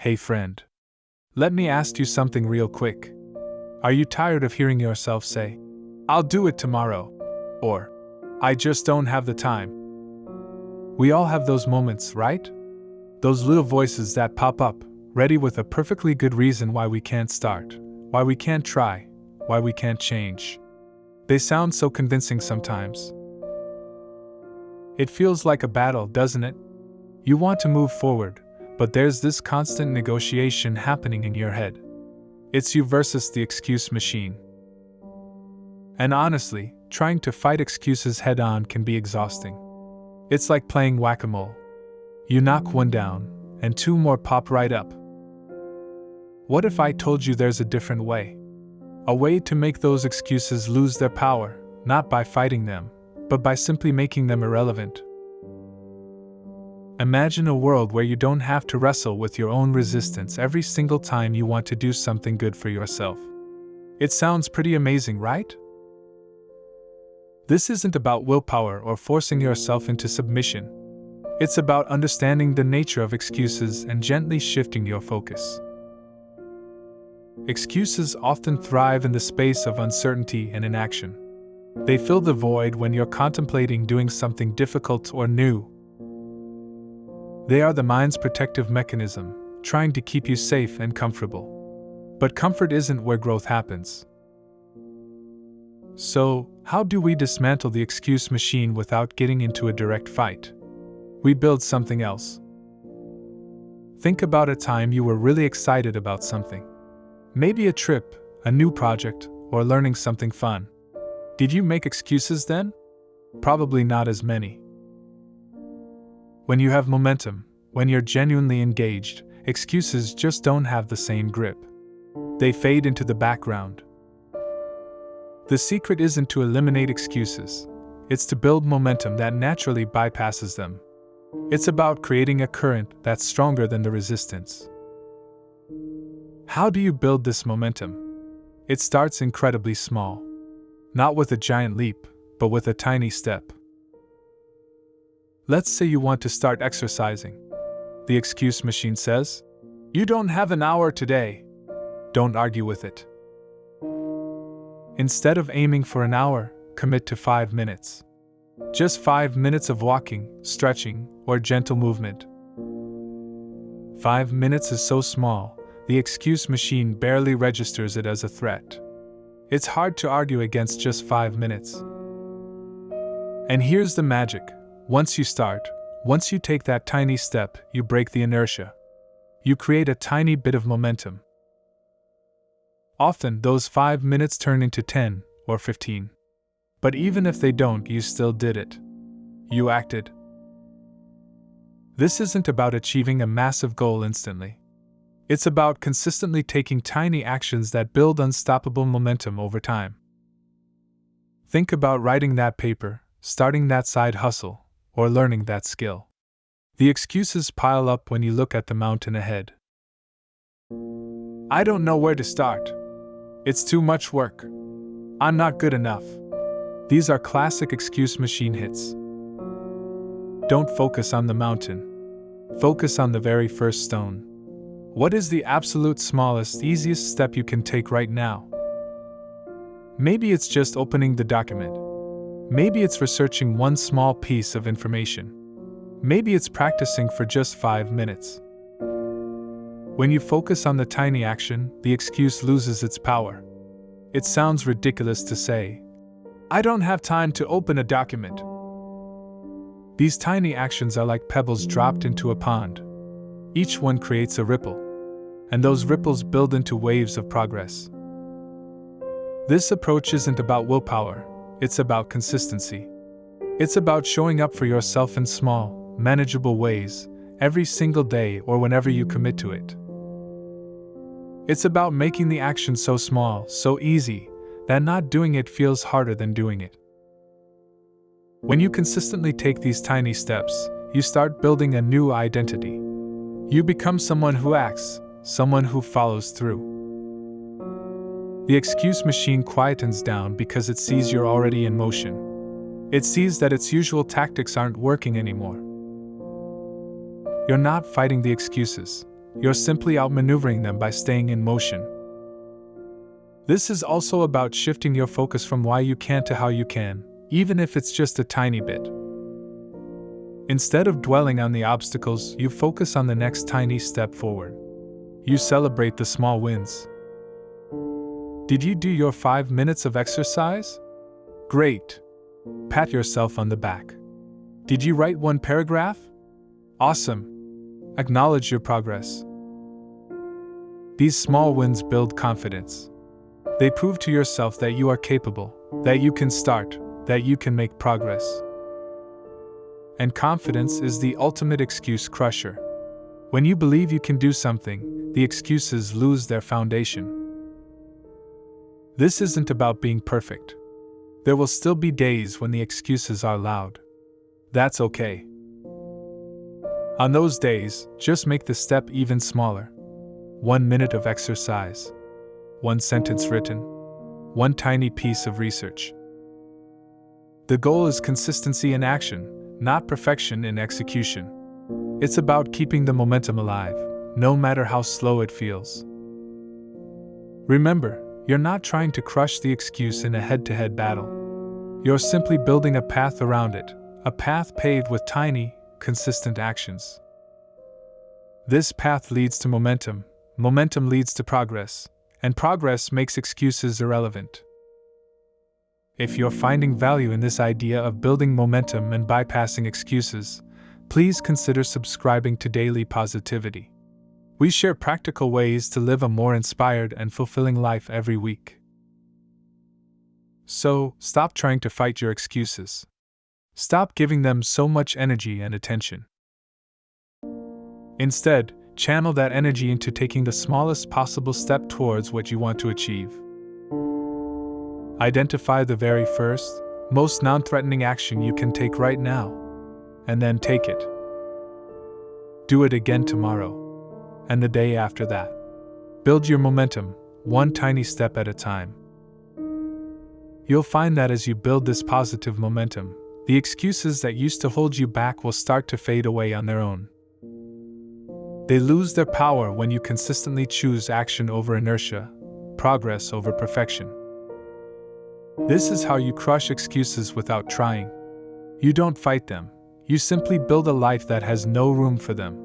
Hey friend. Let me ask you something real quick. Are you tired of hearing yourself say, "I'll do it tomorrow," or "I just don't have the time"? We all have those moments, right? Those little voices that pop up, ready with a perfectly good reason why we can't start, why we can't try, why we can't change. They sound so convincing sometimes. It feels like a battle, doesn't it? You want to move forward, but there's this constant negotiation happening in your head. It's you versus the excuse machine. And honestly, trying to fight excuses head on can be exhausting. It's like playing whack-a-mole. You knock one down, and two more pop right up. What if I told you there's a different way? A way to make those excuses lose their power, not by fighting them, but by simply making them irrelevant. Imagine a world where you don't have to wrestle with your own resistance every single time you want to do something good for yourself. It sounds pretty amazing, right? This isn't about willpower or forcing yourself into submission. It's about understanding the nature of excuses and gently shifting your focus. Excuses often thrive in the space of uncertainty and inaction. They fill the void when you're contemplating doing something difficult or new. They are the mind's protective mechanism, trying to keep you safe and comfortable. But comfort isn't where growth happens. So, how do we dismantle the excuse machine without getting into a direct fight? We build something else. Think about a time you were really excited about something. Maybe a trip, a new project, or learning something fun. Did you make excuses then? Probably not as many. When you have momentum, when you're genuinely engaged, excuses just don't have the same grip. They fade into the background. The secret isn't to eliminate excuses. It's to build momentum that naturally bypasses them. It's about creating a current that's stronger than the resistance. How do you build this momentum? It starts incredibly small. Not with a giant leap, but with a tiny step. Let's say you want to start exercising. The excuse machine says, "You don't have an hour today." Don't argue with it. Instead of aiming for an hour, commit to 5 minutes. Just 5 minutes of walking, stretching, or gentle movement. 5 minutes is so small, the excuse machine barely registers it as a threat. It's hard to argue against just 5 minutes. And here's the magic. Once you start, once you take that tiny step, you break the inertia. You create a tiny bit of momentum. Often, those 5 minutes turn into 10 or 15. But even if they don't, you still did it. You acted. This isn't about achieving a massive goal instantly. It's about consistently taking tiny actions that build unstoppable momentum over time. Think about writing that paper, starting that side hustle, or learning that skill. The excuses pile up when you look at the mountain ahead. I don't know where to start. It's too much work. I'm not good enough. These are classic excuse machine hits. Don't focus on the mountain. Focus on the very first stone. What is the absolute smallest, easiest step you can take right now? Maybe it's just opening the document. Maybe it's researching one small piece of information. Maybe it's practicing for just 5 minutes. When you focus on the tiny action, the excuse loses its power. It sounds ridiculous to say, "I don't have time to open a document." These tiny actions are like pebbles dropped into a pond. Each one creates a ripple, and those ripples build into waves of progress. This approach isn't about willpower, it's about consistency. It's about showing up for yourself in small, manageable ways, every single day or whenever you commit to it. It's about making the action so small, so easy, that not doing it feels harder than doing it. When you consistently take these tiny steps, you start building a new identity. You become someone who acts, someone who follows through. The excuse machine quietens down because it sees you're already in motion. It sees that its usual tactics aren't working anymore. You're not fighting the excuses. You're simply outmaneuvering them by staying in motion. This is also about shifting your focus from why you can't to how you can, even if it's just a tiny bit. Instead of dwelling on the obstacles, you focus on the next tiny step forward. You celebrate the small wins. Did you do your 5 minutes of exercise? Great! Pat yourself on the back. Did you write 1 paragraph? Awesome! Acknowledge your progress. These small wins build confidence. They prove to yourself that you are capable, that you can start, that you can make progress. And confidence is the ultimate excuse crusher. When you believe you can do something, the excuses lose their foundation. This isn't about being perfect. There will still be days when the excuses are loud. That's okay. On those days, just make the step even smaller. 1 minute of exercise. 1 sentence written. 1 tiny piece of research. The goal is consistency in action, not perfection in execution. It's about keeping the momentum alive, no matter how slow it feels. Remember, you're not trying to crush the excuse in a head-to-head battle. You're simply building a path around it, a path paved with tiny, consistent actions. This path leads to momentum, momentum leads to progress, and progress makes excuses irrelevant. If you're finding value in this idea of building momentum and bypassing excuses, please consider subscribing to Daily Positivity. We share practical ways to live a more inspired and fulfilling life every week. So, stop trying to fight your excuses. Stop giving them so much energy and attention. Instead, channel that energy into taking the smallest possible step towards what you want to achieve. Identify the very first, most non-threatening action you can take right now, and then take it. Do it again tomorrow, and the day after that. Build your momentum, 1 tiny step at a time. You'll find that as you build this positive momentum, the excuses that used to hold you back will start to fade away on their own. They lose their power when you consistently choose action over inertia, progress over perfection. This is how you crush excuses without trying. You don't fight them, you simply build a life that has no room for them.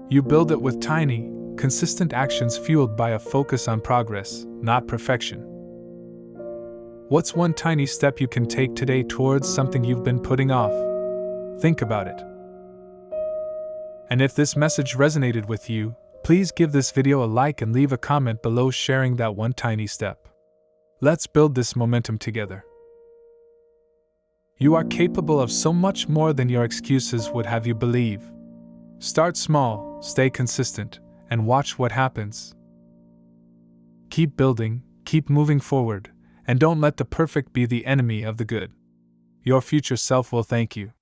You build it with tiny, consistent actions fueled by a focus on progress, not perfection. What's 1 tiny step you can take today towards something you've been putting off? Think about it. And if this message resonated with you, please give this video a like and leave a comment below sharing that 1 tiny step. Let's build this momentum together. You are capable of so much more than your excuses would have you believe. Start small, stay consistent, and watch what happens. Keep building, keep moving forward, and don't let the perfect be the enemy of the good. Your future self will thank you.